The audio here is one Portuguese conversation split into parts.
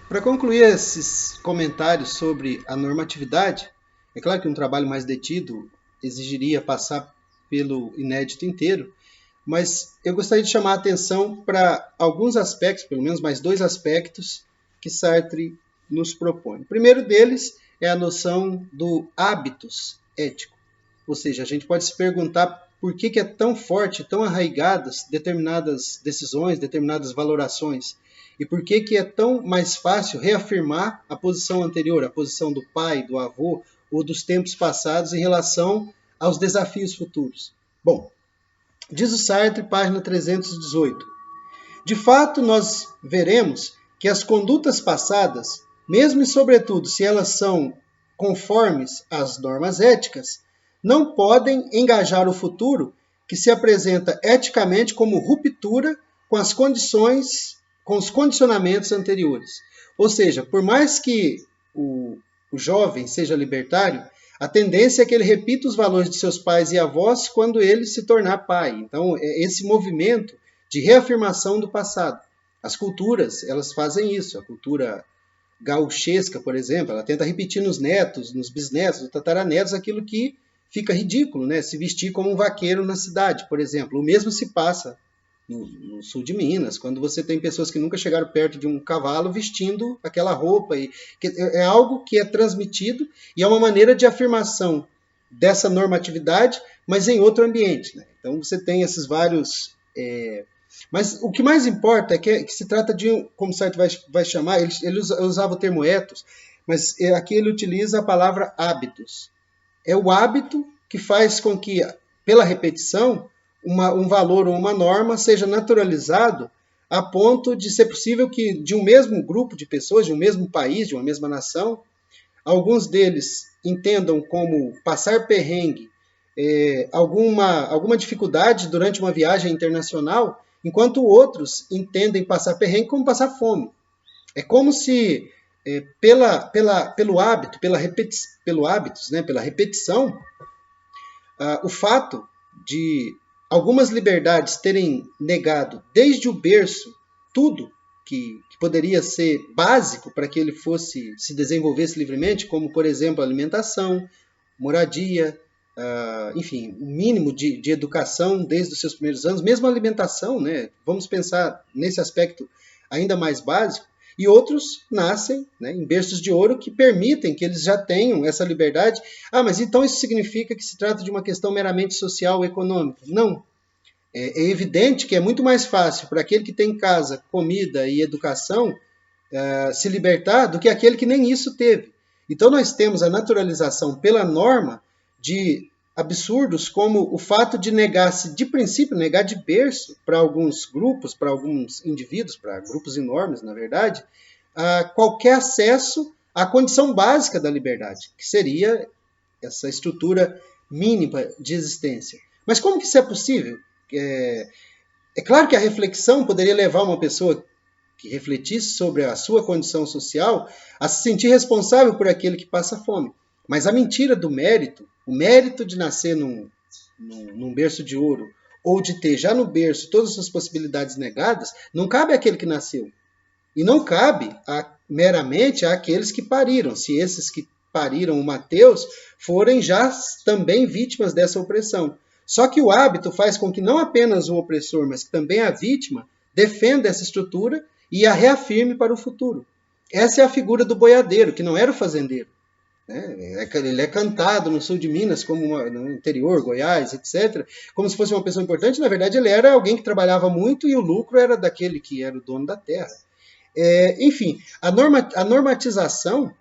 Para concluir esses comentários sobre a normatividade, é claro que um trabalho mais detido exigiria passar pelo inédito inteiro, mas eu gostaria de chamar a atenção para alguns aspectos, pelo menos mais dois aspectos, que Sartre nos propõe. O primeiro deles é a noção do hábitos ético. Ou seja, a gente pode se perguntar por que é tão forte, tão arraigadas determinadas decisões, determinadas valorações. E por que é tão mais fácil reafirmar a posição anterior, a posição do pai, do avô ou dos tempos passados em relação aos desafios futuros. Bom, diz o Sartre, página 318. De fato, nós veremos que as condutas passadas, mesmo e sobretudo se elas são conformes às normas éticas, não podem engajar o futuro que se apresenta eticamente como ruptura com as condições, com os condicionamentos anteriores. Ou seja, por mais que o jovem seja libertário, a tendência é que ele repita os valores de seus pais e avós quando ele se tornar pai. Então, esse movimento de reafirmação do passado. As culturas, elas fazem isso. A cultura gauchesca, por exemplo, ela tenta repetir nos netos, nos bisnetos, nos tataranetos, aquilo que fica ridículo, né? Se vestir como um vaqueiro na cidade, por exemplo. O mesmo se passa no sul de Minas, quando você tem pessoas que nunca chegaram perto de um cavalo vestindo aquela roupa. É algo que é transmitido e é uma maneira de afirmação dessa normatividade, mas em outro ambiente. Né? Então você tem esses vários... Mas o que mais importa é que se trata de, como o Sartre vai chamar, ele usava o termo ethos, mas aqui ele utiliza a palavra hábitos. É o hábito que faz com que, pela repetição, um valor ou uma norma seja naturalizado a ponto de ser possível que de um mesmo grupo de pessoas, de um mesmo país, de uma mesma nação, alguns deles entendam como passar perrengue, alguma dificuldade durante uma viagem internacional, enquanto outros entendem passar perrengue como passar fome. É como se, pelo hábito, pela repetição, o fato de algumas liberdades terem negado desde o berço tudo que poderia ser básico para que ele fosse se desenvolvesse livremente, como, por exemplo, alimentação, moradia, enfim, o mínimo de educação desde os seus primeiros anos, mesmo a alimentação, né? Vamos pensar nesse aspecto ainda mais básico, e outros nascem, né, em berços de ouro que permitem que eles já tenham essa liberdade. Ah, mas então isso significa que se trata de uma questão meramente social ou econômica? Não. É evidente que é muito mais fácil para aquele que tem casa, comida e educação se libertar do que aquele que nem isso teve. Então nós temos a naturalização pela norma de absurdos como o fato de negar-se de princípio, negar de berço para alguns grupos, para alguns indivíduos, para grupos enormes, na verdade, qualquer acesso à condição básica da liberdade, que seria essa estrutura mínima de existência. Mas como que isso é possível? É claro que a reflexão poderia levar uma pessoa que refletisse sobre a sua condição social a se sentir responsável por aquele que passa fome. Mas a mentira do mérito, o mérito de nascer num berço de ouro, ou de ter já no berço todas as suas possibilidades negadas, não cabe àquele que nasceu. E não cabe meramente àqueles que pariram. Se esses que pariram o Mateus forem já também vítimas dessa opressão. Só que o hábito faz com que não apenas o opressor, mas que também a vítima defenda essa estrutura e a reafirme para o futuro. Essa é a figura do boiadeiro, que não era o fazendeiro. Ele é cantado no sul de Minas, como no interior, Goiás, etc., como se fosse uma pessoa importante. Na verdade, ele era alguém que trabalhava muito e o lucro era daquele que era o dono da terra. Enfim, a normatização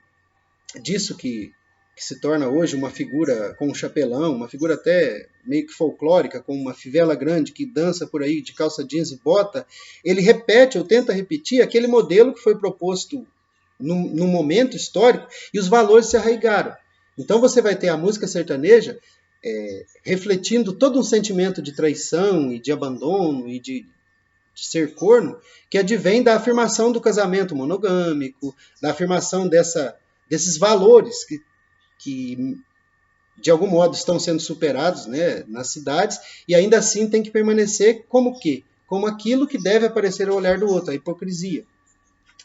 disso que se torna hoje uma figura com um chapelão, uma figura até meio que folclórica, com uma fivela grande que dança por aí de calça jeans e bota, ele repete ou tenta repetir aquele modelo que foi proposto num momento histórico e os valores se arraigaram. Então você vai ter a música sertaneja refletindo todo um sentimento de traição e de abandono e de ser corno, que advém da afirmação do casamento monogâmico, da afirmação desses valores que de algum modo estão sendo superados, né, nas cidades, e ainda assim tem que permanecer como o quê? Como aquilo que deve aparecer ao olhar do outro, a hipocrisia.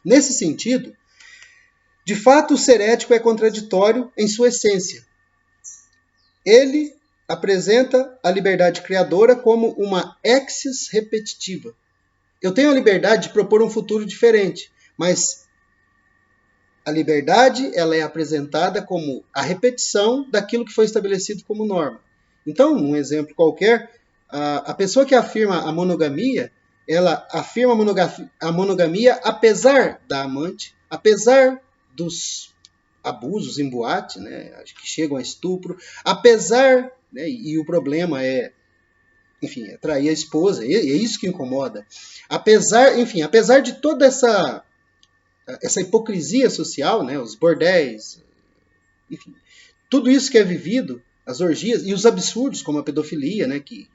Nesse sentido, De fato, o ser ético é contraditório em sua essência. Ele apresenta a liberdade criadora como uma exis repetitiva. Eu tenho a liberdade de propor um futuro diferente, mas a liberdade ela é apresentada como a repetição daquilo que foi estabelecido como norma. Então, um exemplo qualquer, a pessoa que afirma a monogamia, ela afirma a monogamia apesar da amante, apesar dos abusos em boate, né, que chegam a estupro, apesar, né, e o problema é, enfim, é trair a esposa, é isso que incomoda. Apesar de toda essa hipocrisia social, né, os bordéis, enfim, tudo isso que é vivido, as orgias e os absurdos como a pedofilia, né, que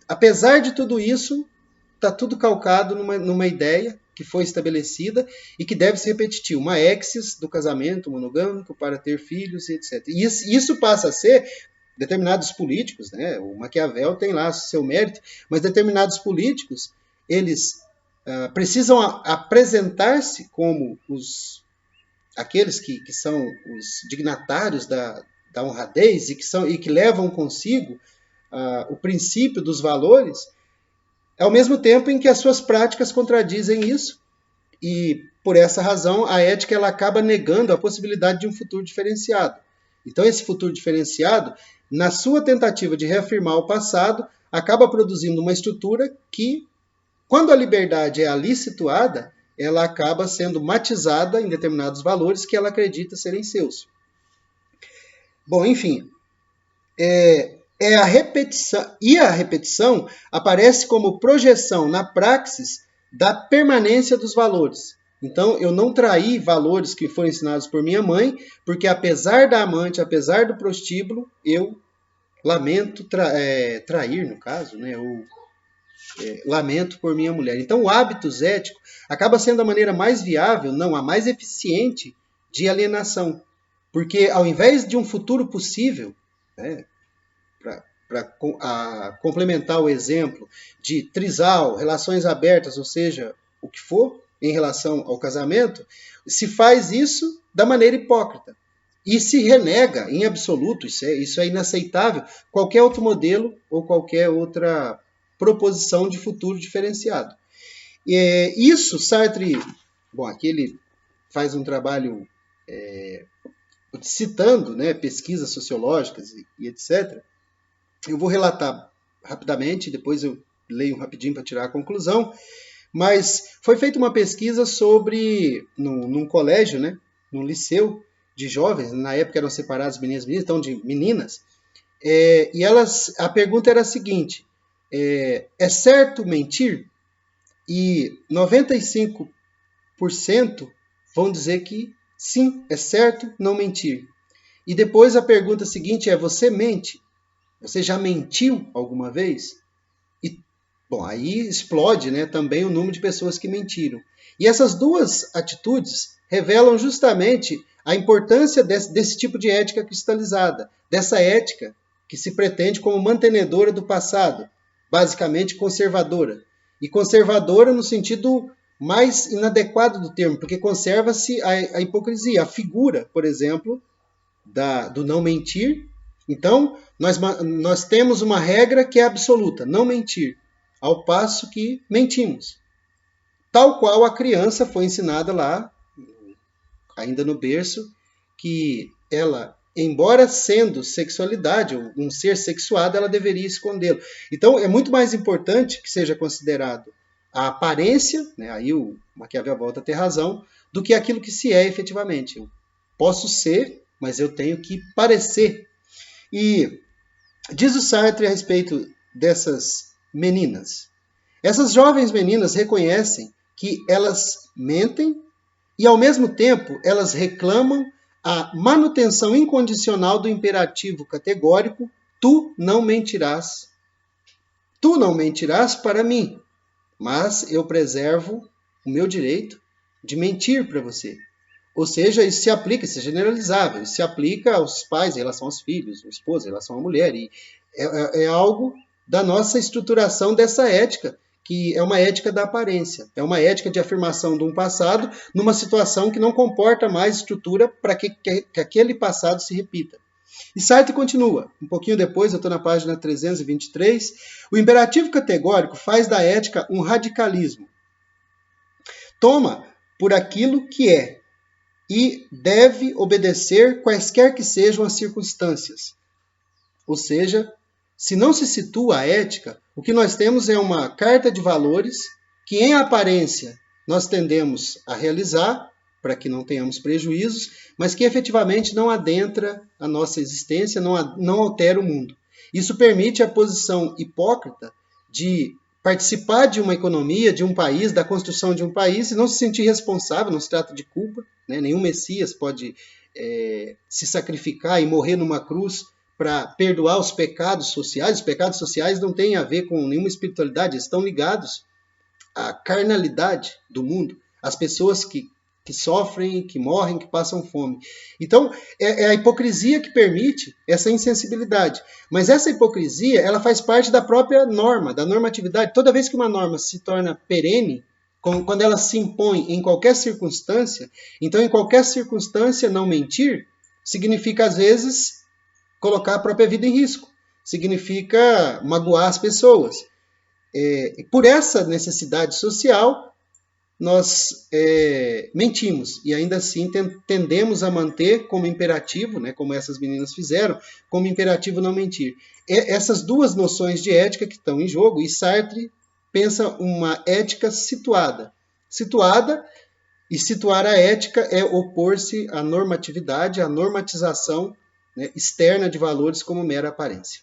apesar de tudo isso, está tudo calcado numa ideia que foi estabelecida e que deve se repetir, uma exis do casamento monogâmico para ter filhos e etc. E isso passa a ser determinados políticos, né? O Maquiavel tem lá seu mérito, mas determinados políticos, eles precisam apresentar-se como aqueles que são os dignatários da honradez e que levam consigo o princípio dos valores, ao mesmo tempo em que as suas práticas contradizem isso, e por essa razão a ética ela acaba negando a possibilidade de um futuro diferenciado. Então esse futuro diferenciado, na sua tentativa de reafirmar o passado, acaba produzindo uma estrutura que, quando a liberdade é ali situada, ela acaba sendo matizada em determinados valores que ela acredita serem seus. Bom, enfim, a repetição, e a repetição aparece como projeção na praxis da permanência dos valores. Então, eu não traí valores que foram ensinados por minha mãe, porque apesar da amante, apesar do prostíbulo, eu lamento trair, no caso, né? Ou lamento por minha mulher. Então, o hábitos ético acaba sendo a maneira mais viável, não, a mais eficiente de alienação. Porque ao invés de um futuro possível, né, para complementar o exemplo de trisal, relações abertas, ou seja, o que for em relação ao casamento, se faz isso da maneira hipócrita. E se renega em absoluto, isso é inaceitável, qualquer outro modelo ou qualquer outra proposição de futuro diferenciado. Isso, Sartre, bom, aqui ele faz um trabalho citando, né, pesquisas sociológicas e etc. Eu vou relatar rapidamente, depois eu leio rapidinho para tirar a conclusão, mas foi feita uma pesquisa sobre, num colégio, né, num liceu de jovens, na época eram separados meninos e meninas, então de meninas, e a pergunta era a seguinte, é certo mentir? E 95% vão dizer que sim, é certo não mentir. E depois a pergunta seguinte é, você mente? Você já mentiu alguma vez? E, bom, aí explode, né, também o número de pessoas que mentiram. E essas duas atitudes revelam justamente a importância desse tipo de ética cristalizada, dessa ética que se pretende como mantenedora do passado, basicamente conservadora. E conservadora no sentido mais inadequado do termo, porque conserva-se a hipocrisia, a figura, por exemplo, do não mentir. Então, nós temos uma regra que é absoluta, não mentir, ao passo que mentimos. Tal qual a criança foi ensinada lá, ainda no berço, que ela, embora sendo sexualidade, ou um ser sexuado, ela deveria escondê-lo. Então, é muito mais importante que seja considerado a aparência, né, aí o Maquiavel volta a ter razão, do que aquilo que se é efetivamente. Eu posso ser, mas eu tenho que parecer. E diz o Sartre a respeito dessas meninas. Essas jovens meninas reconhecem que elas mentem e, ao mesmo tempo, elas reclamam a manutenção incondicional do imperativo categórico tu não mentirás. Tu não mentirás para mim, mas eu preservo o meu direito de mentir para você. Ou seja, isso se aplica, isso é generalizável, isso se aplica aos pais em relação aos filhos, à esposa em relação à mulher. E é algo da nossa estruturação dessa ética, que é uma ética da aparência, é uma ética de afirmação de um passado numa situação que não comporta mais estrutura para que aquele passado se repita. E Sartre continua, um pouquinho depois, eu estou na página 323, o imperativo categórico faz da ética um radicalismo. Toma por aquilo que é e deve obedecer quaisquer que sejam as circunstâncias. Ou seja, se não se situa a ética, o que nós temos é uma carta de valores que, em aparência, nós tendemos a realizar, para que não tenhamos prejuízos, mas que efetivamente não adentra a nossa existência, não altera o mundo. Isso permite a posição hipócrita de participar de uma economia, de um país, da construção de um país, e não se sentir responsável, não se trata de culpa, né? Nenhum Messias pode se sacrificar e morrer numa cruz para perdoar os pecados sociais. Os pecados sociais não têm a ver com nenhuma espiritualidade, estão ligados à carnalidade do mundo, às pessoas que sofrem, que morrem, que passam fome. Então, é a hipocrisia que permite essa insensibilidade. Mas essa hipocrisia, ela faz parte da própria norma, da normatividade. Toda vez que uma norma se torna perene, quando ela se impõe em qualquer circunstância, então em qualquer circunstância não mentir, significa às vezes colocar a própria vida em risco, significa magoar as pessoas. Por essa necessidade social, nós mentimos e ainda assim tendemos a manter como imperativo, né, como essas meninas fizeram, como imperativo não mentir. Essas duas noções de ética que estão em jogo, e Sartre pensa uma ética situada. Situada, e situar a ética é opor-se à normatividade, à normatização, né, externa de valores como mera aparência.